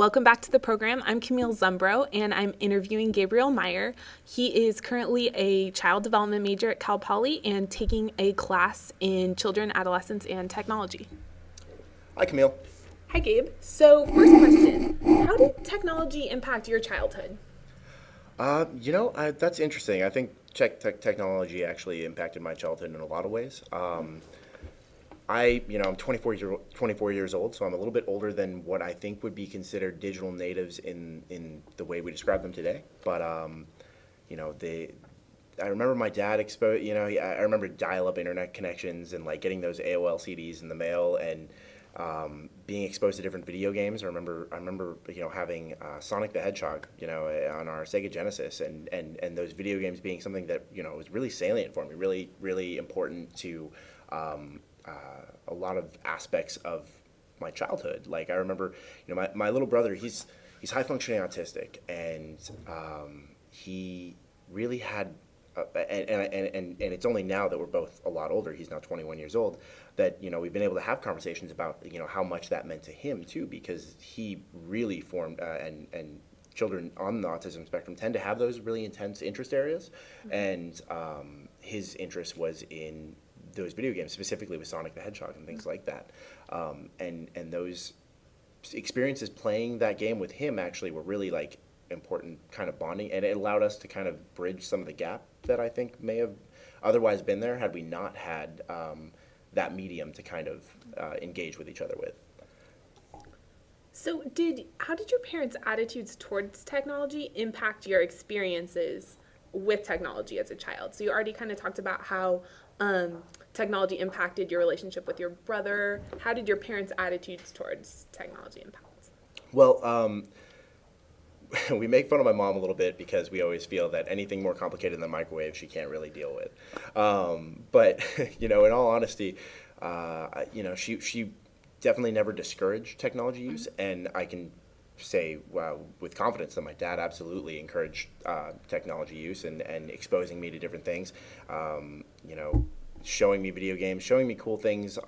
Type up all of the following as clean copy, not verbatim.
welcome back to the program. I'm Camille Zumbro, and I'm interviewing Gabriel Meyer. He is currently a child development major at Cal Poly and taking a class in children, adolescents, and technology. Hi, Camille. Hi, Gabe. So, first question, how did technology impact your childhood? That's interesting. I think technology actually impacted my childhood in a lot of ways. I'm 24 years old, so I'm a little bit older than what I think would be considered digital natives in the way we describe them today. But I remember my dad I remember dial-up internet connections and like getting those AOL CDs in the mail and being exposed to different video games. I remember having Sonic the Hedgehog on our Sega Genesis and those video games being something that was really salient for me, really really important to a lot of aspects of my childhood. Like I remember, my little brother, he's high functioning autistic, and he really had, and it's only now that we're both a lot older. He's now 21 years old. That we've been able to have conversations about how much that meant to him too, because he really formed and children on the autism spectrum tend to have those really intense interest areas, and his interest was in those video games, specifically with Sonic the Hedgehog and things like that. And those experiences playing that game with him actually were really like important kind of bonding, and it allowed us to kind of bridge some of the gap that I think may have otherwise been there had we not had that medium to kind of engage with each other with. So, how did your parents' attitudes towards technology impact your experiences with technology as a child? So you already kind of talked about how technology impacted your relationship with your brother. How did your parents' attitudes towards technology impact? Well, we make fun of my mom a little bit because we always feel that anything more complicated than the microwave she can't really deal with. But in all honesty, she definitely never discouraged technology use, and I can say with confidence that my dad absolutely encouraged technology use and exposing me to different things. Showing me video games, showing me cool things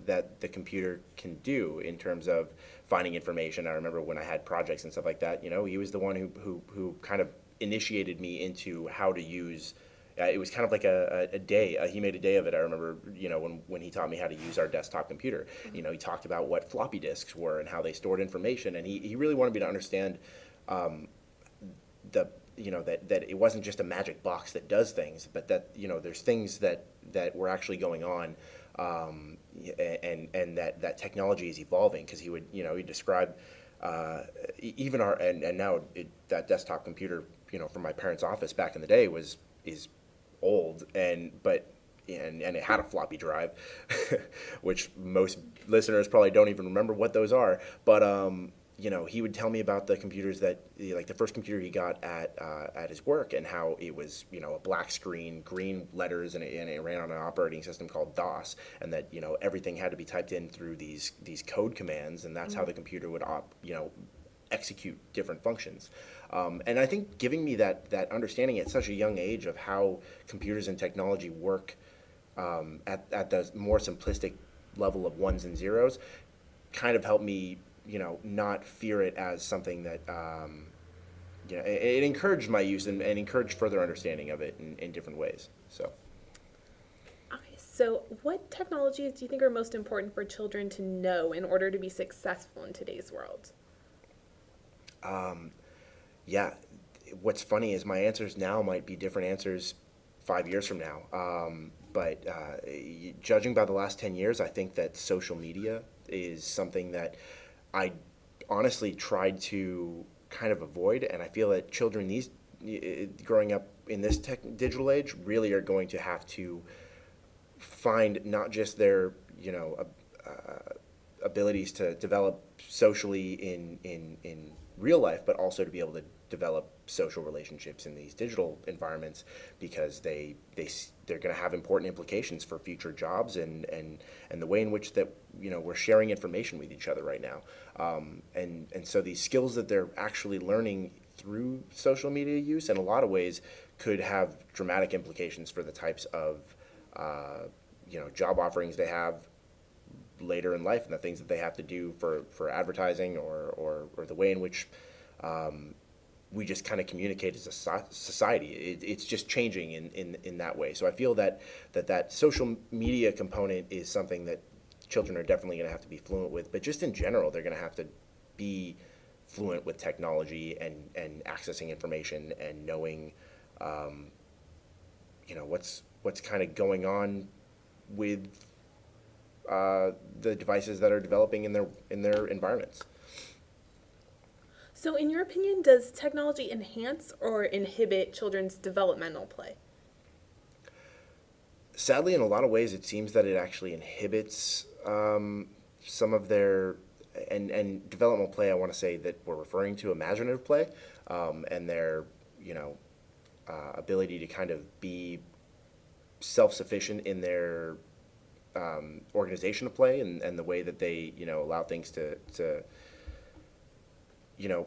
that the computer can do in terms of finding information. I remember when I had projects and stuff like that, he was the one who kind of initiated me into how to use. It was kind of like a day. He made a day of it. I remember, when he taught me how to use our desktop computer. He talked about what floppy disks were and how they stored information, and he really wanted me to understand that it wasn't just a magic box that does things, but that there's things that were actually going on, and that technology is evolving, because he would he described even that desktop computer from my parents' office back in the day is old, and it had a floppy drive, which most listeners probably don't even remember what those are. But he would tell me about the computers like the first computer he got at his work, and how it was a black screen, green letters, and it ran on an operating system called DOS, and that everything had to be typed in through these code commands, and that's how the computer would execute different functions. And I think giving me that understanding at such a young age of how computers and technology work at the more simplistic level of ones and zeros kind of helped me not fear it as something that it encouraged my use and encouraged further understanding of it in different ways. So. Okay, so what technologies do you think are most important for children to know in order to be successful in today's world? Yeah, what's funny is my answers now might be different answers 5 years from now. But judging by the last 10 years, I think that social media is something that I honestly tried to kind of avoid, and I feel that children growing up in this digital age really are going to have to find not just their abilities to develop socially in real life, but also to be able to develop social relationships in these digital environments, because they're going to have important implications for future jobs and the way in which that we're sharing information with each other right now, and so these skills that they're actually learning through social media use in a lot of ways could have dramatic implications for the types of job offerings they have later in life and the things that they have to do for advertising or the way in which we just kind of communicate as a society. It's just changing in that way. So I feel that social media component is something that children are definitely going to have to be fluent with, but just in general, they're going to have to be fluent with technology and accessing information and knowing, what's kind of going on with the devices that are developing in their environments. So, in your opinion, does technology enhance or inhibit children's developmental play? Sadly, in a lot of ways, it seems that it actually inhibits some of their and developmental play. I want to say that we're referring to imaginative play and their ability to kind of be self-sufficient in their organization of play and the way that they allow things to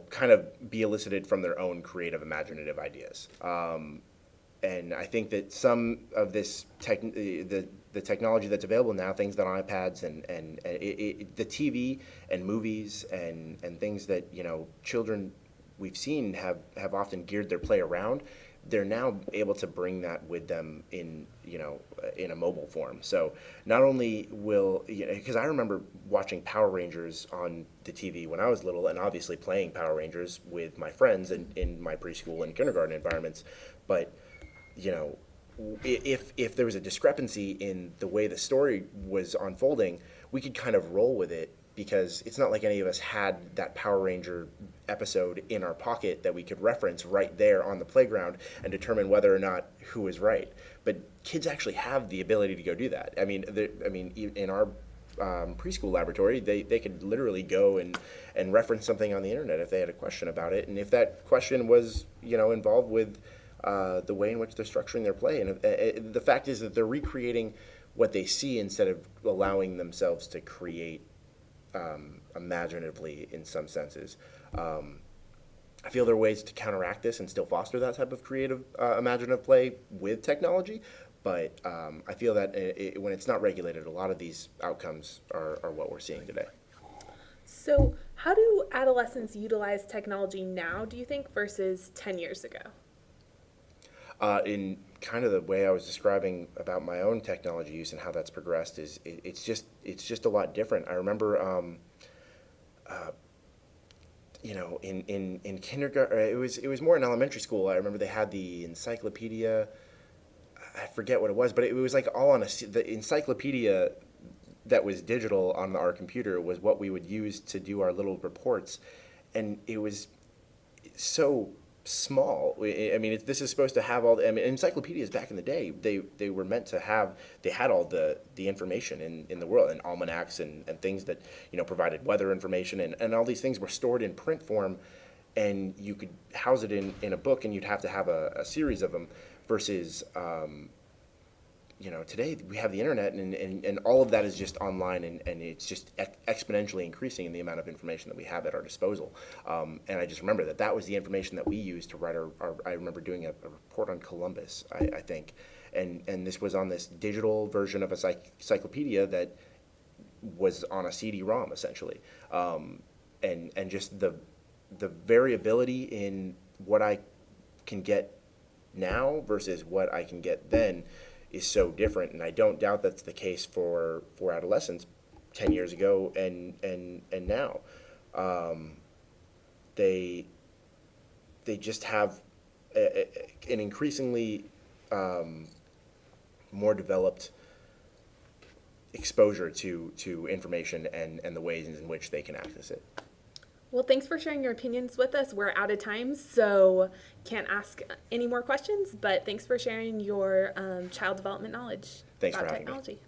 kind of be elicited from their own creative, imaginative ideas. And I think that some of this the technology that's available now, things that on iPads and the TV and movies and things that children we've seen have often geared their play around, they're now able to bring that with them in a mobile form. So not only will, because I remember watching Power Rangers on the TV when I was little, and obviously playing Power Rangers with my friends in my preschool and kindergarten environments, but if there was a discrepancy in the way the story was unfolding, we could kind of roll with it because it's not like any of us had that Power Ranger episode in our pocket that we could reference right there on the playground and determine whether or not who was right. But kids actually have the ability to go do that. I mean, in our preschool laboratory, they could literally go and reference something on the internet if they had a question about it, and if that question was involved with the way in which they're structuring their play. And the fact is that they're recreating what they see instead of allowing themselves to create imaginatively in some senses. I feel there are ways to counteract this and still foster that type of creative, imaginative play with technology, but I feel that when it's not regulated, a lot of these outcomes are what we're seeing today. So, how do adolescents utilize technology now, do you think, versus 10 years ago? In kind of the way I was describing about my own technology use and how that's progressed it's just a lot different. I remember, in kindergarten, it was more in elementary school. I remember they had the encyclopedia. I forget what it was, but it was like all on the encyclopedia that was digital on our computer was what we would use to do our little reports, and it was so small. I mean, this is supposed to have all. I mean, encyclopedias back in the day, they were meant to have. They had all the information in the world, and almanacs and things that provided weather information, and all these things were stored in print form, and you could house it in a book, and you'd have to have a series of them. Versus, today we have the internet, and all of that is just online, and it's just exponentially increasing in the amount of information that we have at our disposal. And I just remember that was the information that we used to write I remember doing a report on Columbus, I think. And this was on this digital version of a encyclopedia that was on a CD-ROM, essentially. And just the variability in what I can get now versus what I can get then is so different, and I don't doubt that's the case for adolescents 10 years ago and now. They just have an increasingly more developed exposure to information and the ways in which they can access it. Well, thanks for sharing your opinions with us. We're out of time, so can't ask any more questions, but thanks for sharing your child development knowledge Thanks about for having me. technology.